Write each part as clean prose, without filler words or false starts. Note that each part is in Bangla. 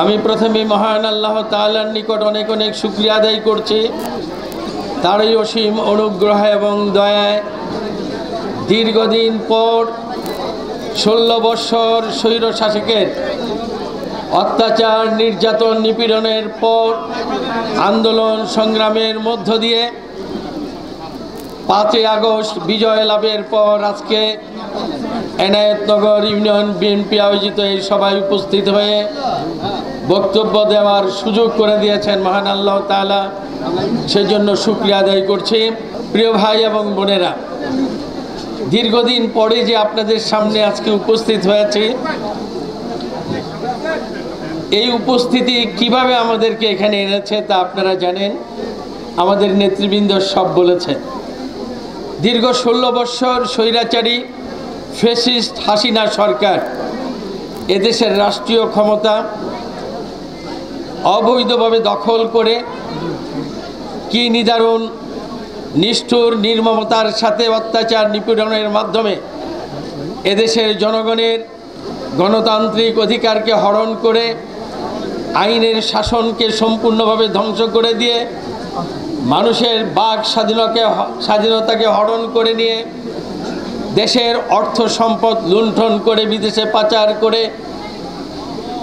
আমি প্রথমে মহান আল্লাহ তাআলার নিকট অনেক অনেক শুকরিয়া আদায় করছি। তারই অসীম অনুগ্রহ এবং দয়ায় দীর্ঘদিন পর 16 বছর স্বৈর শাসকের অত্যাচার, নির্যাতন, নিপীড়নের পর আন্দোলন সংগ্রামের মধ্য দিয়ে 5 আগস্ট বিজয় লাভের পর আজকে এনায়েতনগর ইউনিয়ন বিএনপি আয়োজিত এই সভায় উপস্থিত হয়ে বক্তব্য দেওয়ার সুযোগ করে দিয়েছেন মহান আল্লাহ তাআলা, সেজন্য শুকরিয়া আদায় করছি। প্রিয় ভাই এবং বোনেরা, দীর্ঘদিন পরে যে আপনাদের সামনে আজকে উপস্থিত হয়েছে, এই উপস্থিতি কিভাবে আমাদেরকে এখানে এনেছে তা আপনারা জানেন। আমাদের নেতৃবৃন্দ সব বলেছে। দীর্ঘ 16 বছর স্বৈরাচারী ফ্যাসিস্ট হাসিনা সরকার এদেশের রাষ্ট্রীয় ক্ষমতা অবৈধভাবে দখল করে কি নিদারুণ নিষ্ঠুর নির্মমতার সাথে অত্যাচার নিপীড়নের মাধ্যমে এদেশের জনগণের গণতান্ত্রিক অধিকারকে হরণ করে আইনের শাসনকে সম্পূর্ণভাবে ধ্বংস করে দিয়ে মানুষের বাক স্বাধীনতাকে হরণ করে নিয়ে দেশের অর্থ সম্পদ লুণ্ঠন করে বিদেশে পাচার করে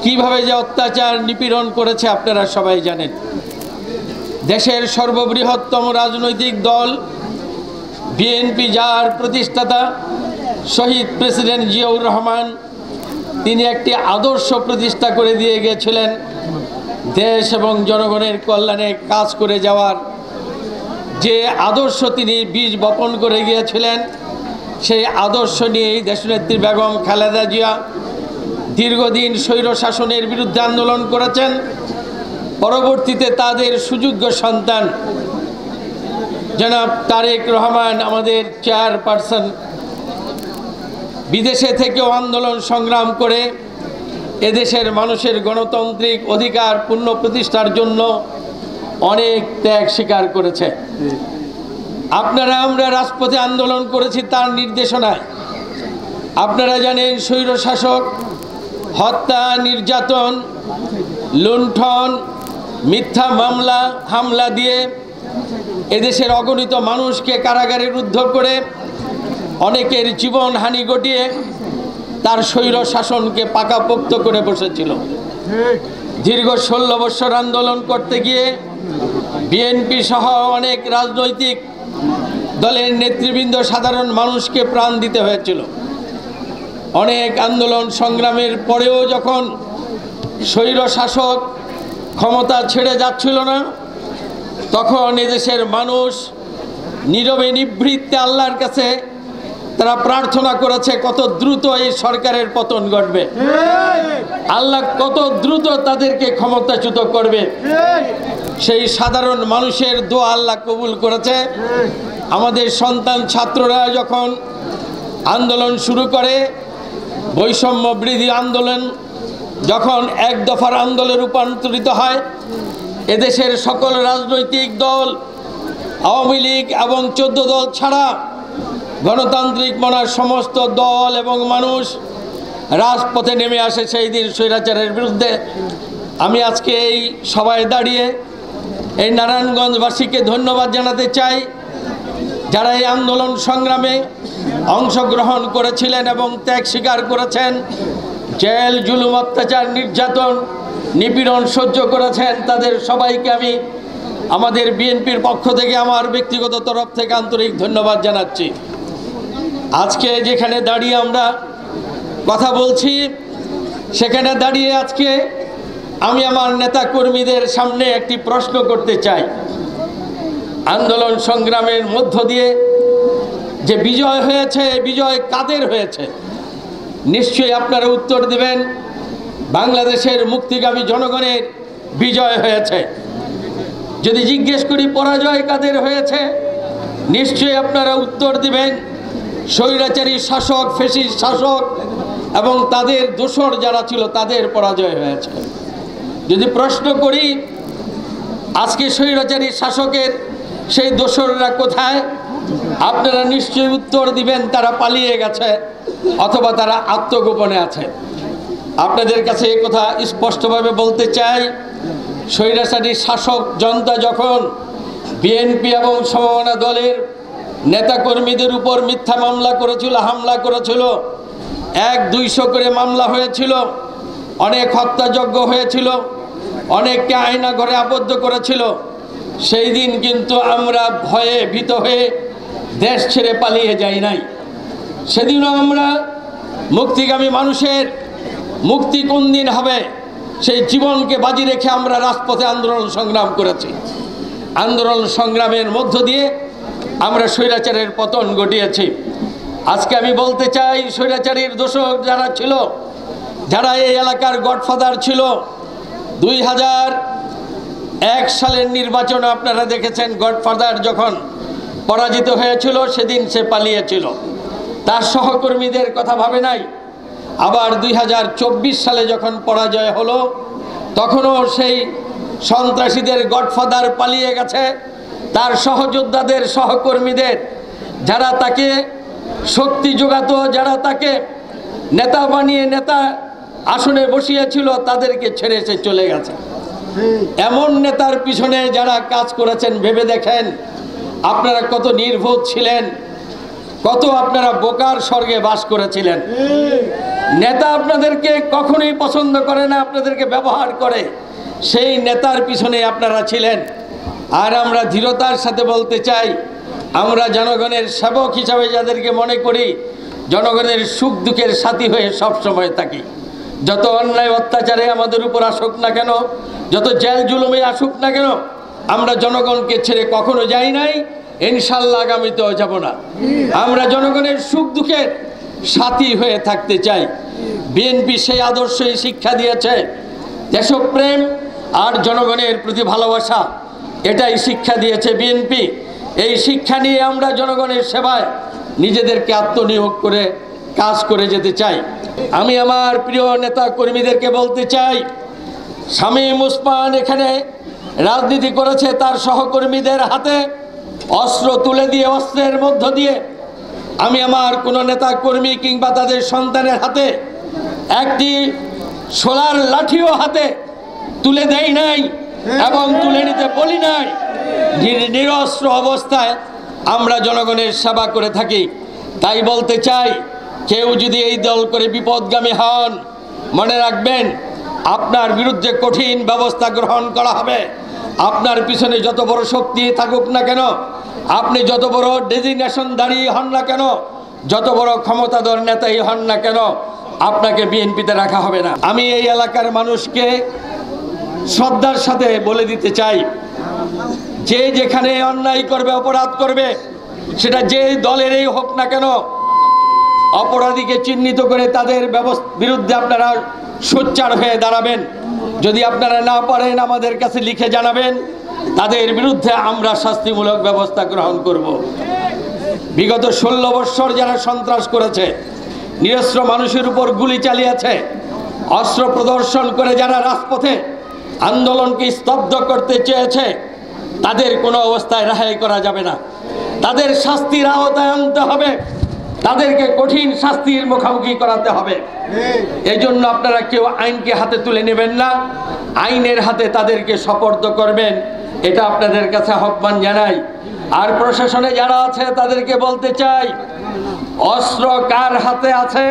কিভাবে যে অত্যাচার নিপীড়ন করেছে আপনারা সবাই জানেন। দেশের সর্ববৃহত্তম রাজনৈতিক দল বিএনপি, যার প্রতিষ্ঠাতা শহীদ প্রেসিডেন্ট জিয়াউর রহমান, তিনি একটি আদর্শ প্রতিষ্ঠা করে দিয়ে গিয়েছিলেন। দেশ এবং জনগণের কল্যাণে কাজ করে যাওয়ার যে আদর্শ তিনি বীজ বপন করে গিয়েছিলেন, সেই আদর্শ নিয়েই দেশনেত্রী বেগম খালেদা জিয়া দীর্ঘদিন স্বৈর শাসনের বিরুদ্ধে আন্দোলন করেছেন। পরবর্তীতে তাদের সুযোগ্য সন্তান জনাব তারেক রহমান, আমাদের চেয়ারপারসন, বিদেশে থেকেও আন্দোলন সংগ্রাম করে এদেশের মানুষের গণতান্ত্রিক অধিকার পূর্ণ প্রতিষ্ঠার জন্য অনেক ত্যাগ স্বীকার করেছে। আমরা রাজপথে আন্দোলন করেছি তার নির্দেশনায়। আপনারা জানেন, স্বৈর শাসক হত্যা, নির্যাতন, লুণ্ঠন, মিথ্যা হামলা দিয়ে এদেশের অগণিত মানুষকে কারাগারে রুদ্ধ করে অনেকের জীবনহানি ঘটিয়ে তার স্বৈর শাসনকে পাকাপোক্ত করে বসেছিল। দীর্ঘ 16 বছর আন্দোলন করতে গিয়ে বিএনপি সহ অনেক রাজনৈতিক দলের নেতৃবৃন্দ, সাধারণ মানুষকে প্রাণ দিতে হয়েছিল। অনেক আন্দোলন সংগ্রামের পরেও যখন স্বৈর শাসক ক্ষমতা ছেড়ে যাচ্ছিল না, তখন এদেশের মানুষ নীরবে নিভৃতে আল্লাহর কাছে তারা প্রার্থনা করেছে কত দ্রুত এই সরকারের পতন ঘটবে, আল্লাহ কত দ্রুত তাদেরকে ক্ষমতাচ্যুত করবে। সেই সাধারণ মানুষের দোয়া আল্লাহ কবুল করেছে। আমাদের সন্তান ছাত্ররা যখন আন্দোলন শুরু করে, বৈষম্য বিরোধী আন্দোলন যখন এক দফার আন্দোলনে রূপান্তরিত হয়, এদেশের সকল রাজনৈতিক দল, আওয়ামী লীগ এবং 14 দল ছাড়া গণতান্ত্রিক মনার সমস্ত দল এবং মানুষ রাজপথে নেমে আসে সেই দিন স্বৈরাচারের বিরুদ্ধে। আমি আজকে এই সভায় দাঁড়িয়ে এই নারায়ণগঞ্জবাসীকে ধন্যবাদ জানাতে চাই, যারা এই আন্দোলন সংগ্রামে অংশগ্রহণ করেছিলেন এবং ত্যাগ স্বীকার করেছেন, জেল, জুলুম, অত্যাচার, নির্যাতন, নিপীড়ন সহ্য করেছেন। তাদের সবাইকে আমি আমাদের বিএনপির পক্ষ থেকে, আমার ব্যক্তিগত তরফ থেকে আন্তরিক ধন্যবাদ জানাচ্ছি। আজকে যেখানে দাঁড়িয়ে আমরা কথা বলছি, সেখানে দাঁড়িয়ে আজকে আমি আমার নেতা কর্মীদের সামনে একটি প্রশ্ন করতে চাই। আন্দোলন সংগ্রামের মধ্য দিয়ে যে বিজয় হয়েছে, বিজয় কাদের হয়েছে? নিশ্চয়ই আপনারা উত্তর দিবেন, বাংলাদেশের মুক্তিগামী জনগণের বিজয় হয়েছে। যদি জিজ্ঞেস করি পরাজয় কাদের হয়েছে, নিশ্চয়ই আপনারা উত্তর দিবেন স্বৈরাচারী শাসক, ফ্যাসিস্ট শাসক এবং তাদের দোসর যারা ছিল তাদের পরাজয় হয়েছে। যদি প্রশ্ন করি আজকে স্বৈরাচারী শাসকের সেই দোসররা কোথায়, আপনারা নিশ্চয়ই উত্তর দিবেন তারা পালিয়ে গেছে অথবা তারা আত্মগোপনে আছে। আপনাদের কাছে এই কথা স্পষ্টভাবে বলতে চাই, স্বৈরাচারী শাসক জনতা যখন বিএনপি এবং সমমনা দলের নেতাকর্মীদের উপর মিথ্যা মামলা করেছিল, হামলা করেছিল, 100-200 করে মামলা হয়েছিল, অনেক হত্যাযজ্ঞ হয়েছিল, অনেককে আয়না ঘরে আবদ্ধ করেছিল, সেই দিন কিন্তু আমরা ভয়ে ভীত হয়ে দেশ ছেড়ে পালিয়ে যাই নাই। সেদিনও আমরা মুক্তিগামী মানুষের মুক্তি কোন দিন হবে সেই জীবনকে বাজি রেখে আমরা রাজপথে আন্দোলন সংগ্রাম করেছি। আন্দোলন সংগ্রামের মধ্য দিয়ে আমরা স্বৈরাচারের পতন ঘটিয়েছি। আজকে আমি বলতে চাই, স্বৈরাচারীর দোষক যারা ছিল, যারা এই এলাকার গডফাদার ছিল, 2001 সালের নির্বাচনে আপনারা দেখেছেন গডফাদার যখন পরাজিত হয়েছিল সেদিন সে পালিয়েছিল, তার সহকর্মীদের কথা ভাবে নাই। আবার 2024 সালে যখন পরাজয় হলো তখনও সেই সন্ত্রাসীদের গডফাদার পালিয়ে গেছে, তার সহযোদ্ধাদের সহকর্মীদের যারা তাকে শক্তি যোগাতো, যারা তাকে নেতা বানিয়ে নেতা আসনে বসিয়েছিল তাদেরকে ছেড়ে সে চলে গেছে। এমন নেতার পিছনে যারা কাজ করেছেন ভেবে দেখেন আপনারা কত নির্বোধ ছিলেন, কত আপনারা বোকার স্বর্গে বাস করেছিলেন। নেতা আপনাদেরকে কখনোই পছন্দ করে না, আপনাদেরকে ব্যবহার করে, সেই নেতার পিছনে আপনারা ছিলেন। আর আমরা দৃঢ়তার সাথে বলতে চাই, আমরা জনগণের সেবক হিসাবে যাদেরকে মনে করি, জনগণের সুখ দুঃখের সাথী হয়ে সব সময় থাকি। যত অন্যায় অত্যাচারে আমাদের উপর আসুক না কেন, যত জেল জুলুমে আসুক না কেন, আমরা জনগণকে ছেড়ে কখনো যাই নাই, ইনশাল্লাহ আগামীতেও যাব না। আমরা জনগণের সুখ দুঃখের সাথী হয়ে থাকতে চাই। বিএনপি সেই আদর্শই শিক্ষা দিয়েছে, দেশপ্রেম আর জনগণের প্রতি ভালোবাসা, এটাই শিক্ষা দিয়েছে বিএনপি। এই শিক্ষা নিয়ে আমরা জনগণের সেবায় নিজেদেরকে আত্মনিয়োগ করে কাজ করে যেতে চাই। আমি আমার প্রিয় নেতা কর্মীদেরকে বলতে চাই, শামীম ওসমান এখানে রাজনীতি করেছে তার সহকর্মীদের হাতে অস্ত্র তুলে দিয়ে, অস্ত্রের মধ্য দিয়ে। আমি আমার কোনো নেতা কর্মী কিংবা তাদের সন্তানের হাতে একটি সোলার লাঠিও হাতে তুলে দেই নাই এবং তুলে নিতে বলি নাই। নিরস্ত্র অবস্থায় আমরা জনগণের সেবা করে থাকি। তাই বলতে চাই, কেউ যদি এই দল করে বিপদগামী হন, মনে রাখবেন আপনার বিরুদ্ধে কঠিন ব্যবস্থা গ্রহণ করা হবে। আপনার পিছনে যত বড় শক্তি থাকুক না কেন, আপনি যত বড় ডেজিগনেশন দাঁড়িয়ে হন না কেন, যত বড় ক্ষমতাধর নেতাই হন না কেন, আপনাকে বিএনপিতে রাখা হবে না। আমি এই এলাকার মানুষকে শ্রদ্ধার সাথে বলে দিতে চাই, যে যেখানে অন্যায় করবে, অপরাধ করবে, সেটা যে দলেরই হোক না কেন, অপরাধীকে চিহ্নিত করে তাদের বিরুদ্ধে আপনারা সোচ্চার হয়ে দাঁড়াবেন। যদি আপনারা না পারেন আমাদের কাছে লিখে জানাবেন, তাদের বিরুদ্ধে আমরা শাস্তিমূলক ব্যবস্থা গ্রহণ করব। বিগত 16 বৎসর যারা সন্ত্রাস করেছে, নিরস্ত্র মানুষের উপর গুলি চালিয়েছে, অস্ত্র প্রদর্শন করে যারা রাজপথে আন্দোলনকে স্তব্ধ করতে চেয়েছে, তাদের কোনো অবস্থায় রেহাই করা যাবে না। তাদের শাস্তির আওতায় আনতে হবে, তাদেরকে কঠিন শাস্তির মুখোমুখি করাতে হবে। এই জন্য আপনারা কেউ আইনকে হাতে তুলে নেবেন না, আইনের হাতে তাদেরকে সোপর্দ করবেন, এটা আপনাদের কাছে আহ্বান জানাই। আর প্রশাসনে যারা আছে তাদেরকে বলতে চাই, অস্ত্র কার হাতে আছে